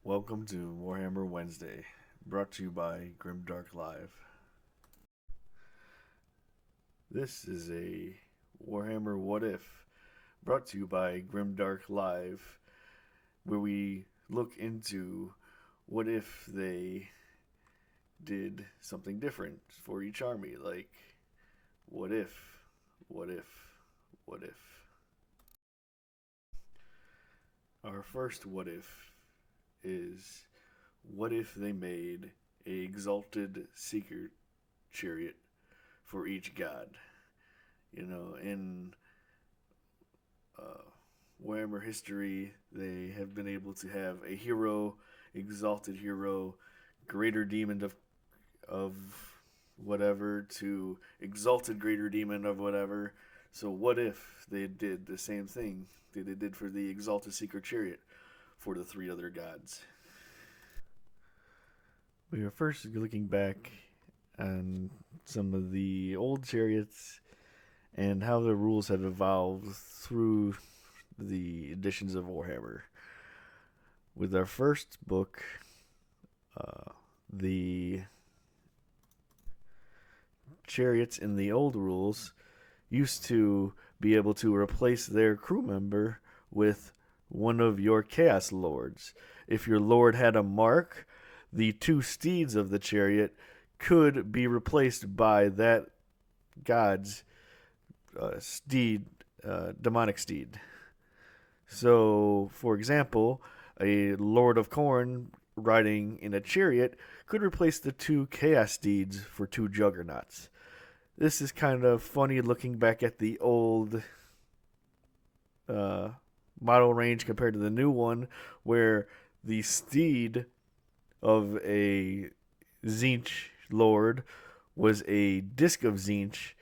Welcome to Warhammer Wednesday, brought to you by Grimdark Live. This is a Warhammer What If, brought to you by Grimdark Live, where we look into what if they did something different for each army, like what if, what if, what if. Our first what if is what if they made a exalted secret chariot for each god? In uh, Warhammer history, they have been able to have a hero, exalted hero, greater demon of whatever to exalted greater demon of whatever. So what if they did the same thing that they did for the exalted secret chariot for the three other gods? We are first looking back on some of the old chariots and how the rules have evolved through the editions of Warhammer. With our first book, the chariots in the old rules used to be able to replace their crew member with one of your Chaos Lords. If your Lord had a mark, the two steeds of the chariot could be replaced by that god's steed, demonic steed. So, for example, a Lord of Khorne riding in a chariot could replace the two Chaos steeds for two Juggernauts. This is kind of funny looking back at the old model range compared to the new one, where the steed of a Tzeentch Lord was a disc of Tzeentch.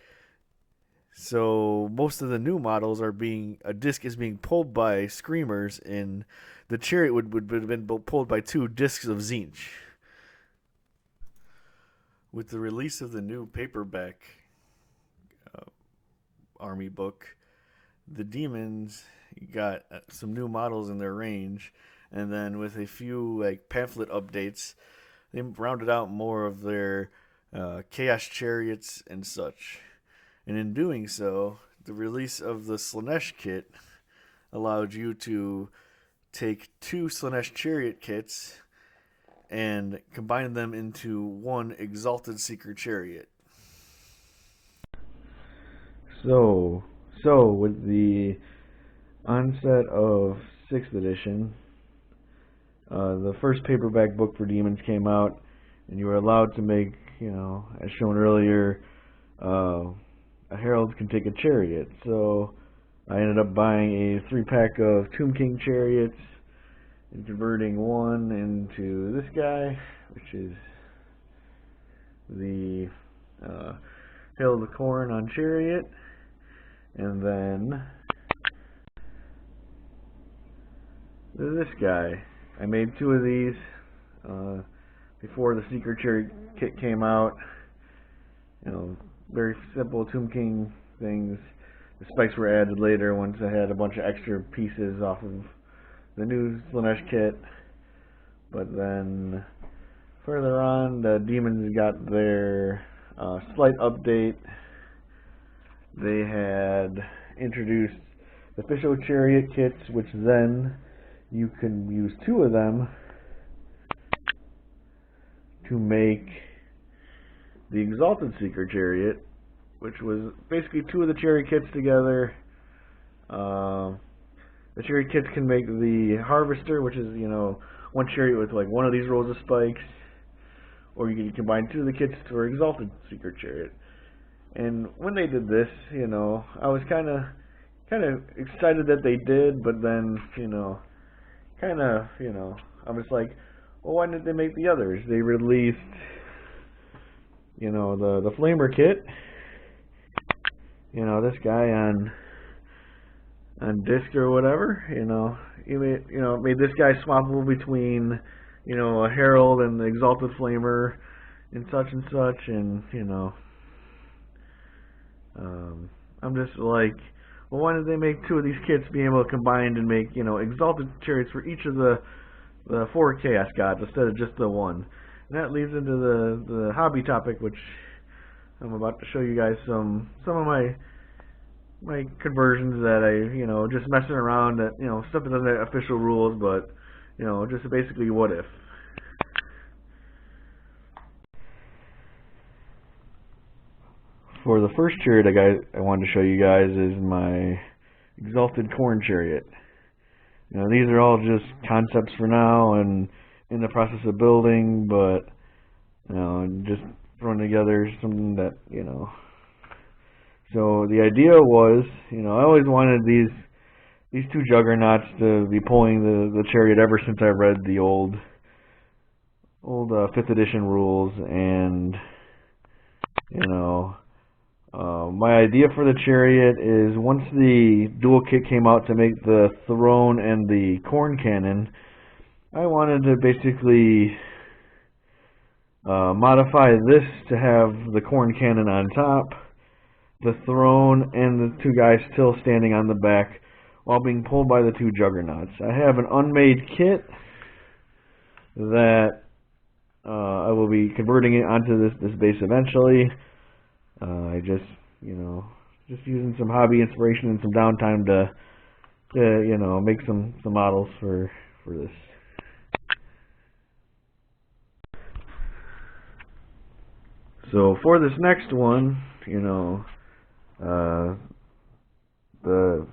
So most of the new models are a disc is being pulled by screamers, and the chariot would have been pulled by two discs of Tzeentch. With the release of the new paperback army book, the demons got some new models in their range, and then with a few pamphlet updates, they rounded out more of their chaos chariots and such. And in doing so, the release of the Slaanesh kit allowed you to take two Slaanesh chariot kits and combine them into one exalted secret chariot. So with the onset of 6th edition, the first paperback book for Demons came out, and you were allowed to make, as shown earlier, a herald can take a chariot. So I ended up buying a 3-pack of Tomb King chariots and converting one into this guy, which is the Herald of Khorne on chariot. And then this guy. I made two of these before the Secret Chariot kit came out. Very simple Tomb King things. The spikes were added later once I had a bunch of extra pieces off of the new Slaanesh kit. But then further on, the demons got their slight update. They had introduced the official chariot kits, which then you can use two of them to make the Exalted Secret Chariot, which was basically two of the chariot kits together. The chariot kits can make the Harvester, which is, one chariot with one of these rows of spikes, or you can combine two of the kits for Exalted Secret Chariot. And when they did this, I was kind of excited that they did, but then, I was like, well, why didn't they make the others? They released, the Flamer kit, this guy on disc or whatever, made this guy swappable between, a Herald and the Exalted Flamer and such, and I'm just like, well, why did they make two of these kits be able to combine and make, exalted chariots for each of the the 4 chaos gods instead of just the one. And that leads into the hobby topic, which I'm about to show you guys some of my conversions that I, just messing around, that, stuff that doesn't have official rules, but, just basically what if. For the first chariot I wanted to show you guys is my Exalted Corn Chariot. These are all just concepts for now and in the process of building, but, just throwing together something that, So the idea was, I always wanted these two juggernauts to be pulling the chariot ever since I read the old 5th edition rules, and, my idea for the chariot is once the dual kit came out to make the throne and the corn cannon, I wanted to basically modify this to have the corn cannon on top, the throne, and the two guys still standing on the back while being pulled by the two juggernauts. I have an unmade kit that I will be converting it onto this base eventually. I just, just using some hobby inspiration and some downtime to make some models for this. So for this next one, the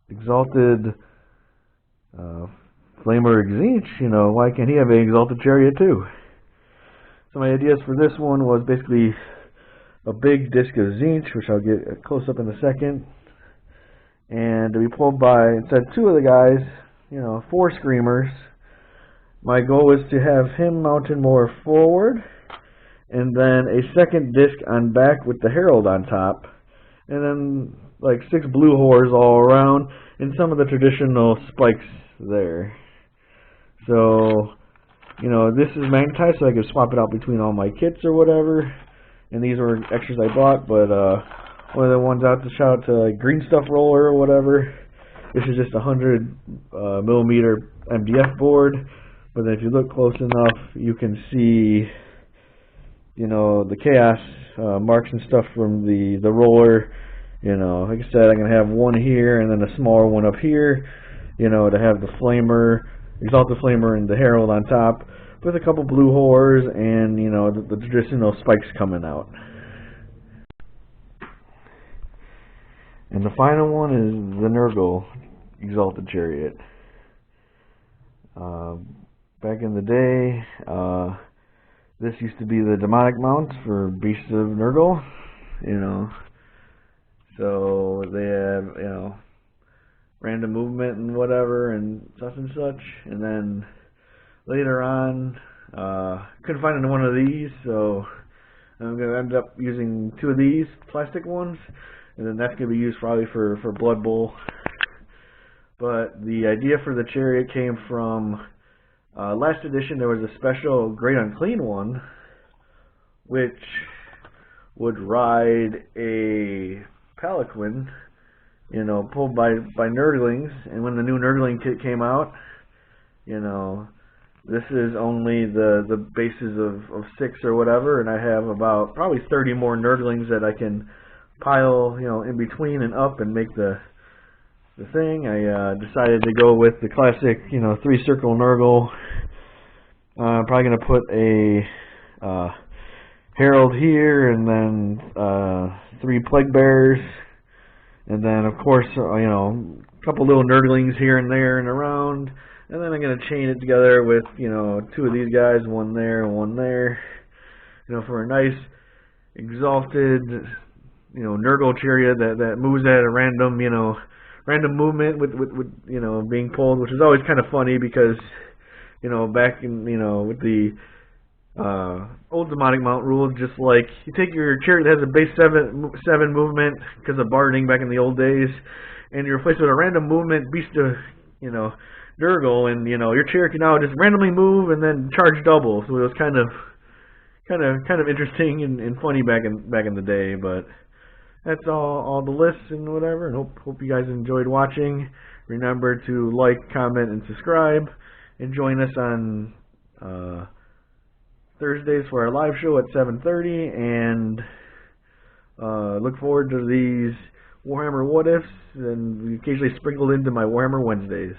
Exalted Flamer Exinch, why can't he have an Exalted Chariot too? So my ideas for this one was basically a big disc of Zinch, which I'll get a close up in a second, and to be pulled by, instead of 2 of the guys, 4 screamers. My goal is to have him mounted more forward, and then a second disc on back with the herald on top, and then like 6 blue whores all around, and some of the traditional spikes there. So, this is magnetized, so I could swap it out between all my kits or whatever. And these were extras I bought, but one of the ones out to shout out to Green Stuff Roller or whatever. This is just a 100 millimeter MDF board, but then if you look close enough, you can see, the chaos marks and stuff from the roller. Like I said, I'm gonna have one here and then a smaller one up here, to have the flamer, Exalted Flamer, and the herald on top, with a couple blue whores and, the traditional spikes coming out. And the final one is the Nurgle Exalted Chariot. Back in the day, this used to be the demonic mount for Beasts of Nurgle, So they have, random movement and whatever and such, and then later on, couldn't find one of these, so I'm going to end up using 2 of these plastic ones, and then that's going to be used probably for Blood Bowl. But the idea for the chariot came from last edition. There was a special Great Unclean one, which would ride a palanquin, pulled by Nurglings, and when the new Nurgling kit came out, this is only the bases of 6 or whatever, and I have about probably 30 more Nurglings that I can pile, in between and up and make the thing. I decided to go with the classic, 3-circle Nurgle. I'm probably going to put a herald here, and then 3 plague bearers, and then of course, a couple little Nurglings here and there and around. And then I'm going to chain it together with, 2 of these guys, one there and one there, for a nice exalted, Nurgle chariot that moves at a random, random movement with being pulled, which is always kind of funny because, back in, with the old demonic mount rule, just like you take your chariot that has a base 7 movement because of barding back in the old days, and you replace it with a random movement beast of, Nurgle, and your chariot can now just randomly move and then charge double. So it was kind of interesting and funny back in the day. But that's all the lists and whatever. And hope you guys enjoyed watching. Remember to like, comment, and subscribe. and join us on Thursdays for our live show at 7:30, and look forward to these Warhammer What Ifs, and occasionally sprinkled into my Warhammer Wednesdays.